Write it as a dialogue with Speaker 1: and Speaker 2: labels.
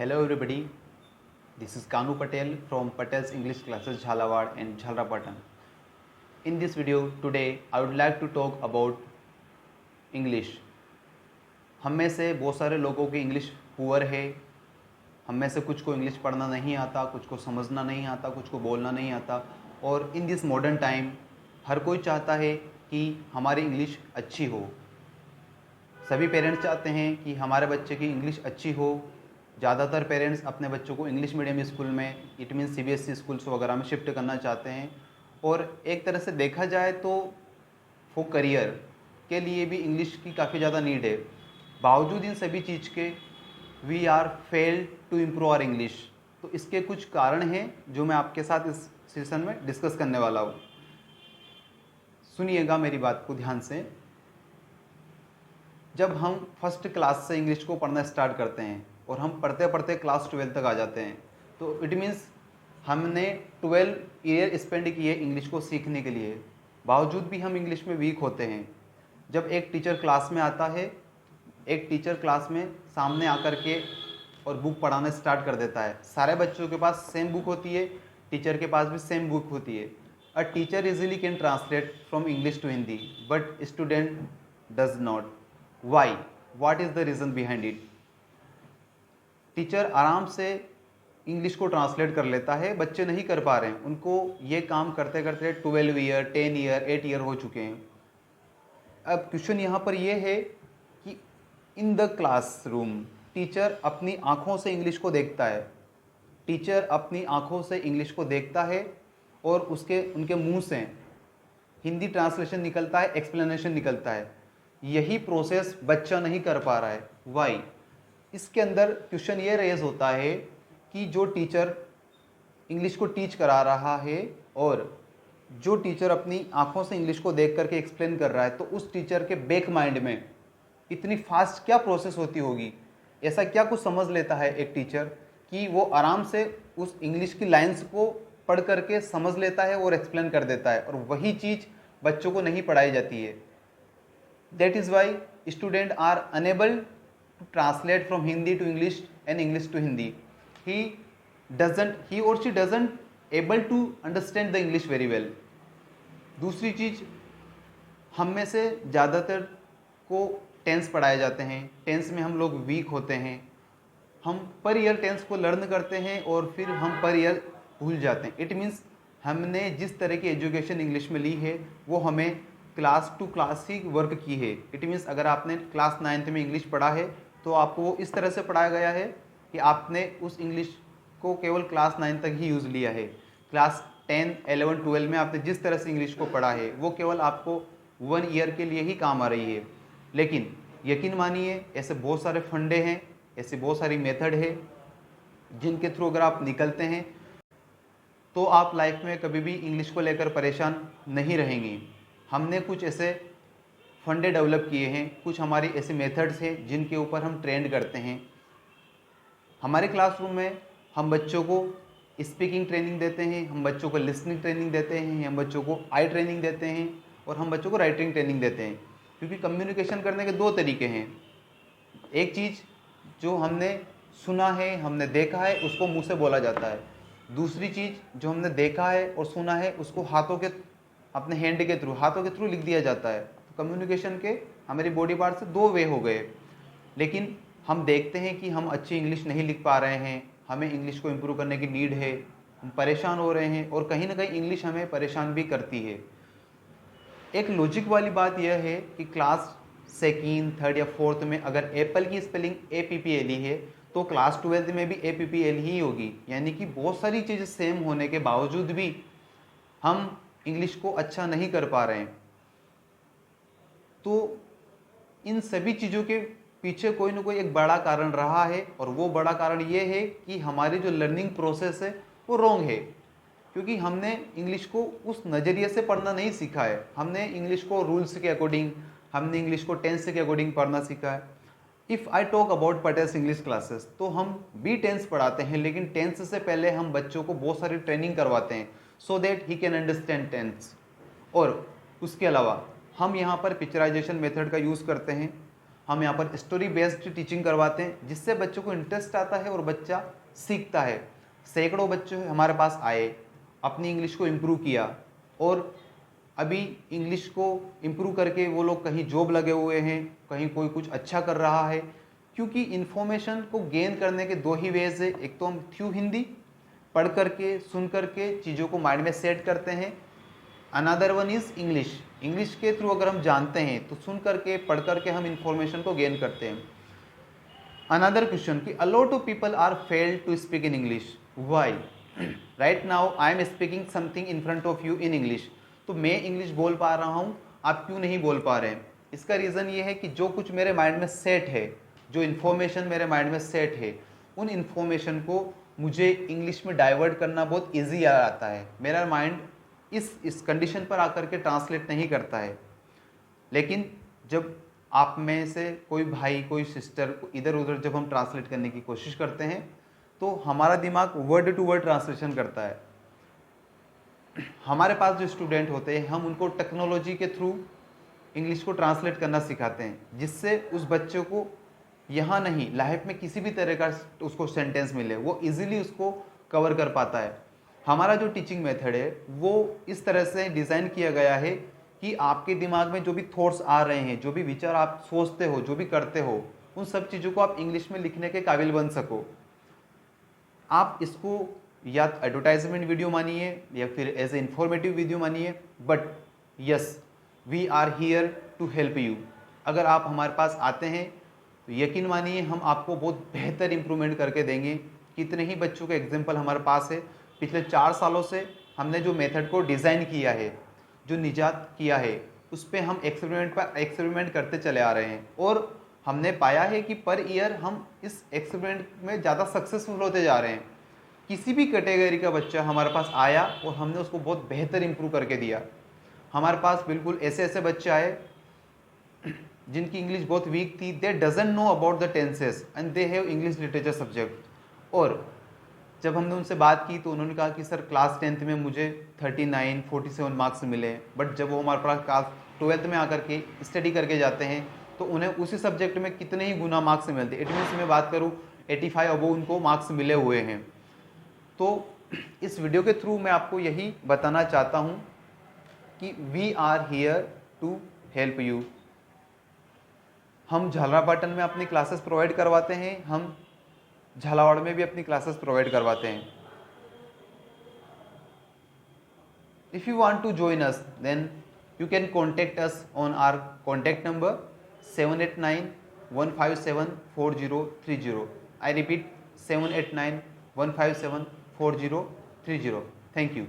Speaker 1: Hello everybody, this is Kanu Patel from Patel's English Classes Jhalawad and Jhalrapatan. In this video today I would like to talk about English. हम में से बहुत सारे लोगों की English poor है। हम में से कुछ को इंग्लिश पढ़ना नहीं आता, कुछ को समझना नहीं आता, कुछ को बोलना नहीं आता। और इन दिस मॉडर्न टाइम हर कोई चाहता है कि हमारी इंग्लिश अच्छी हो। सभी पेरेंट्स चाहते हैं कि हमारे बच्चे की इंग्लिश अच्छी हो। ज़्यादातर पेरेंट्स अपने बच्चों को इंग्लिश मीडियम स्कूल में, इट मीन सीबीएसई स्कूल्स वगैरह में शिफ्ट करना चाहते हैं। और एक तरह से देखा जाए तो फॉर करियर के लिए भी इंग्लिश की काफ़ी ज़्यादा नीड है। बावजूद इन सभी चीज़ के we are fail to improve our English. तो इसके कुछ कारण हैं जो मैं आपके साथ इस सेशन में डिस्कस करने वाला हूँ। सुनिएगा मेरी बात को ध्यान से। जब हम फर्स्ट क्लास से इंग्लिश को पढ़ना स्टार्ट करते हैं और हम पढ़ते पढ़ते क्लास 12 तक आ जाते हैं, तो इट मीन्स हमने 12 ईयर स्पेंड किए इंग्लिश को सीखने के लिए। बावजूद भी हम इंग्लिश में वीक होते हैं। जब एक टीचर क्लास में आता है, एक टीचर क्लास में सामने आकर के और बुक पढ़ाना स्टार्ट कर देता है। सारे बच्चों के पास सेम बुक होती है, टीचर के पास भी सेम बुक होती है। A teacher easily can translate from English to Hindi, but student does not. Why? What is the reason behind it? Teacher आराम से इंग्लिश को ट्रांसलेट कर लेता है, बच्चे नहीं कर पा रहे हैं। उनको ये काम करते करते 12 ईयर, 10 ईयर, 8 ईयर हो चुके हैं। अब क्वेश्चन यहाँ पर ये है कि इन द क्लासरूम टीचर अपनी आँखों से इंग्लिश को देखता है। टीचर अपनी आँखों से इंग्लिश को देखता है और उनके मुंह से हिंदी ट्रांसलेशन निकलता है, एक्सप्लेनेशन निकलता है। यही प्रोसेस बच्चा नहीं कर पा रहा है। वाई? इसके अंदर क्वेश्चन ये रेज होता है कि जो टीचर इंग्लिश को टीच करा रहा है और जो टीचर अपनी आंखों से इंग्लिश को देख करके एक्सप्लेन कर रहा है, तो उस टीचर के बैक माइंड में इतनी फास्ट क्या प्रोसेस होती होगी? ऐसा क्या कुछ समझ लेता है एक टीचर कि वो आराम से उस इंग्लिश की लाइन्स को पढ़ करके समझ लेता है और एक्सप्लेन कर देता है, और वही चीज़ बच्चों को नहीं पढ़ाई जाती है। That is why students are unable to translate from Hindi to English and English to Hindi. He or she doesn't able to understand the English very well. दूसरी चीज़, हम में से ज़्यादातर को टेंस पढ़ाए जाते हैं। टेंस में हम लोग वीक होते हैं। हम पर ईयर टेंस को लर्न करते हैं और फिर हम पर ईयर भूल जाते हैं। इट मीन्स हमने जिस तरह की एजुकेशन इंग्लिश में ली है वो हमें क्लास टू क्लास ही वर्क की है। इट मीन्स अगर आपने क्लास 9th में इंग्लिश पढ़ा है तो आपको वो इस तरह से पढ़ाया गया है कि आपने उस इंग्लिश को केवल क्लास 9 तक ही यूज़ लिया है। क्लास 10, 11, 12 में आपने जिस तरह से इंग्लिश को पढ़ा है वो केवल आपको 1 ईयर के लिए ही काम आ रही है। लेकिन यकीन मानिए ऐसे बहुत सारे फंडे हैं, ऐसी बहुत सारी मेथड है जिनके थ्रू अगर आप निकलते हैं तो आप लाइफ में कभी भी इंग्लिश को लेकर परेशान नहीं रहेंगे। हमने कुछ ऐसे फंडे डेवलप किए हैं, कुछ हमारी ऐसे मेथड्स हैं जिनके ऊपर हम ट्रेंड करते हैं। हमारे क्लासरूम में हम बच्चों को स्पीकिंग ट्रेनिंग देते हैं, हम बच्चों को लिसनिंग ट्रेनिंग देते हैं, हम बच्चों को आई ट्रेनिंग देते हैं और हम बच्चों को राइटिंग ट्रेनिंग देते हैं। क्योंकि कम्युनिकेशन करने के 2 तरीके हैं। एक चीज़ जो हमने सुना है, हमने देखा है, उसको मुँह से बोला जाता है। दूसरी चीज़ जो हमने देखा है और सुना है उसको अपने हैंड के थ्रू, हाथों के थ्रू लिख दिया जाता है। तो कम्युनिकेशन के हमारी बॉडी पार्ट से 2 वे हो गए। लेकिन हम देखते हैं कि हम अच्छी इंग्लिश नहीं लिख पा रहे हैं, हमें इंग्लिश को इम्प्रूव करने की नीड है, हम परेशान हो रहे हैं और कहीं ना कहीं इंग्लिश हमें परेशान भी करती है। एक लॉजिक वाली बात यह है कि क्लास 2nd, 3rd या 4th में अगर एप्पल की स्पेलिंग APPL ही है तो क्लास 12th में भी APPL ही होगी। यानी कि बहुत सारी चीज़ें सेम होने के बावजूद भी हम इंग्लिश को अच्छा नहीं कर पा रहे हैं। तो इन सभी चीज़ों के पीछे कोई ना कोई एक बड़ा कारण रहा है, और वो बड़ा कारण ये है कि हमारी जो लर्निंग प्रोसेस है वो रॉन्ग है। क्योंकि हमने इंग्लिश को उस नज़रिए से पढ़ना नहीं सीखा है। हमने इंग्लिश को रूल्स के अकॉर्डिंग, हमने इंग्लिश को टेंस के अकॉर्डिंग पढ़ना सीखा है। If I talk about Patels English classes, तो हम भी टेंस पढ़ाते हैं, लेकिन टेंस से पहले हम बच्चों को बहुत सारी ट्रेनिंग करवाते हैं so that he can understand tense. और उसके अलावा हम यहाँ पर पिक्चराइजेशन मेथड का यूज़ करते हैं। हम यहाँ पर स्टोरी बेस्ड टीचिंग करवाते हैं, जिससे बच्चों को इंटरेस्ट आता है और बच्चा सीखता है। सैकड़ों बच्चे हमारे पास आए, अपनी इंग्लिश को इम्प्रूव किया, और अभी इंग्लिश को इम्प्रूव करके वो लोग कहीं जॉब लगे हुए हैं, कहीं कोई कुछ अच्छा कर रहा है। क्योंकि इन्फॉर्मेशन को गेन करने के दो ही वेज है, एक तो हम थ्रू हिंदी पढ़ करके सुन करके चीज़ों को माइंड में सेट करते हैं, another one is English. English के थ्रू अगर हम जानते हैं तो सुन करके पढ़ करके हम इन्फॉर्मेशन को गेन करते हैं। अनदर क्वेश्चन कि a lot of people are failed to speak in English. Why? Right now I am speaking something in front of you in English. तो मैं इंग्लिश बोल पा रहा हूँ, आप क्यों नहीं बोल पा रहे हैं? इसका रीज़न ये है कि जो कुछ मेरे माइंड में सेट है, जो इन्फॉर्मेशन मेरे माइंड में सेट है, उन इन्फॉर्मेशन को मुझे इंग्लिश में डाइवर्ट करना बहुत ईजी आता है। मेरा माइंड इस कंडीशन पर आकर के ट्रांसलेट नहीं करता है। लेकिन जब आप में से कोई भाई कोई सिस्टर को इधर उधर जब हम ट्रांसलेट करने की कोशिश करते हैं तो हमारा दिमाग वर्ड टू वर्ड ट्रांसलेशन करता है। हमारे पास जो स्टूडेंट होते हैं हम उनको टेक्नोलॉजी के थ्रू इंग्लिश को ट्रांसलेट करना सिखाते हैं, जिससे उस बच्चे को यहाँ नहीं लाइफ में किसी भी तरह का उसको सेंटेंस मिले वो इजीली उसको कवर कर पाता है। हमारा जो टीचिंग मेथड है वो इस तरह से डिज़ाइन किया गया है कि आपके दिमाग में जो भी थॉट्स आ रहे हैं, जो भी विचार आप सोचते हो, जो भी करते हो, उन सब चीज़ों को आप इंग्लिश में लिखने के काबिल बन सको। आप इसको या एडवर्टाइजमेंट वीडियो मानिए या फिर एज ए इंफॉर्मेटिव वीडियो मानिए, but yes we are here to help you. अगर आप हमारे पास आते हैं तो यकीन मानिए हम आपको बहुत बेहतर इंप्रूवमेंट करके देंगे। कितने ही बच्चों के एग्जाम्पल हमारे पास है। पिछले 4 सालों से हमने जो मेथड को डिज़ाइन किया है, जो निजात किया है, उस पर हम एक्सपेरिमेंट करते चले आ रहे हैं, और हमने पाया है कि पर ईयर हम इस एक्सपेरिमेंट में ज़्यादा सक्सेसफुल होते जा रहे हैं। किसी भी कैटेगरी का बच्चा हमारे पास आया और हमने उसको बहुत बेहतर इंप्रूव करके दिया। हमारे पास बिल्कुल ऐसे ऐसे बच्चे आए जिनकी इंग्लिश बहुत वीक थी, दे doesn't know about the tenses and they have English literature subject. और जब हमने उनसे बात की तो उन्होंने कहा कि सर क्लास 10th में मुझे 47 मार्क्स मिले, बट जब वो हमारे पास क्लास 12th में आकर के स्टडी करके जाते हैं तो उन्हें उसी सब्जेक्ट में कितने ही गुना मार्क्स मिलते। इट मीन्स मैं बात करूँ 85 अबो उनको मार्क्स मिले हुए हैं। तो इस वीडियो के थ्रू मैं आपको यही बताना चाहता हूँ कि we are here to help you. हम झालरापाटन में अपनी क्लासेस प्रोवाइड करवाते हैं, हम झालावाड़ में भी अपनी क्लासेस प्रोवाइड करवाते हैं। If you want to join us then you can contact us on our contact number 7891574030। I repeat 7891574030। Thank you.